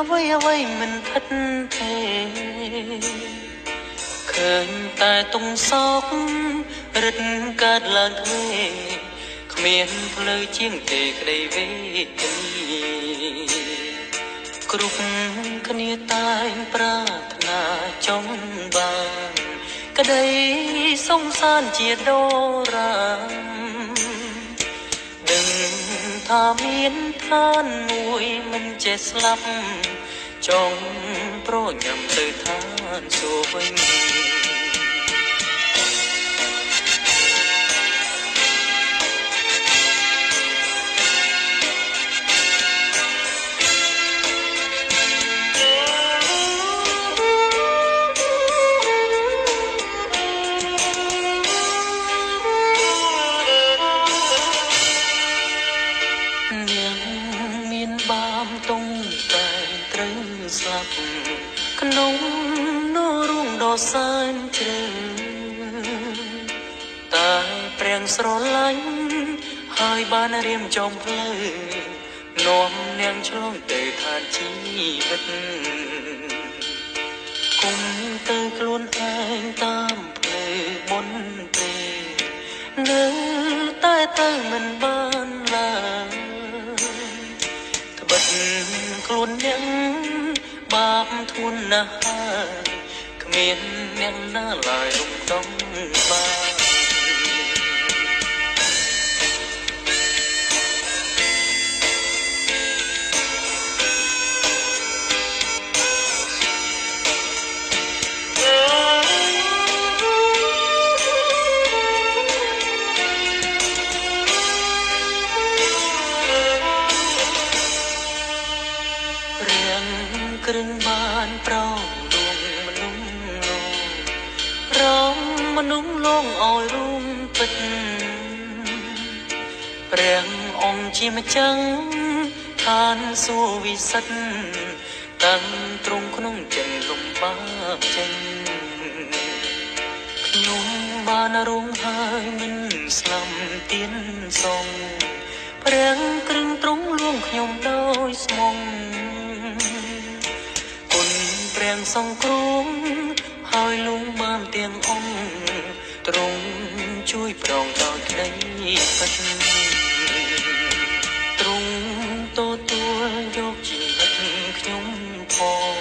អ្វីមិនថិតទេឃើញតែទុំសោករឹតកើតឡើងធ្មេគ្មានផ្លូវជាងទេក្តីវេទនីគ្រប់គ្នាតែងប្រាថ្នាចង់បានក្តីសង្សានជាដរាដឹងថាមានឋានមួយមិនចេះស្លាប់ចង់ប្រញាំទៅឋានសួគ៌វិញបានតុងតែត្រូវស្លាប់ក្នុងនោរួងដ៏សែនជ្រៅតែព្រាំងស្រឡាញ់ហើយបានរៀមចំផ្លូវនាំនាងឆ្លងទៅឋានជីវិតគុំទៅខ្លួនឯងតាមផ្លូវបុណ្យទេនៅតែទៅមិនបានឡើយបិទខ្លួនអ្នកបាបធ្ងន់ណាស់ហើយគ្មានអ្នកណាឡើយរំដំបានគ្រឿងបានប្រងដួងមនុស្សរងមនុស្សលងឲ្យរួមពិតព្រះអង្គជាម្ចាស់ឋានសួគ៌វិសិទ្ធតាំងទ្រង់ក្នុងចិនលំបាកចេញខ្ញុំបានរងហើយមិនស្លាប់ទៀនសងព្រះគ្រឿងទ្រង់លួងខ្ញុំដោយស្មងព្រះសង្គ្រោះហើយលងបានទាំងអង្គទ្រង់ជួយប្រងដោយក្តីពិតទ្រង់ទទួលយកជីវិតខ្ញុំផង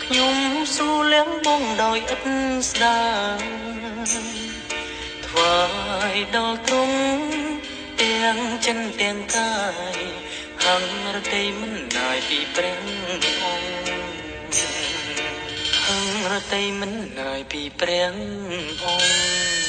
ខ្ញុំស៊ូលះបង់ដោយឥតស្ដាយថ្វាយដល់ទ្រង់ទាំងចិនទាំងកាយហង្រតីមិនណាយពីព្រះអង្គរតីមិនណាយពីព្រះអង្គ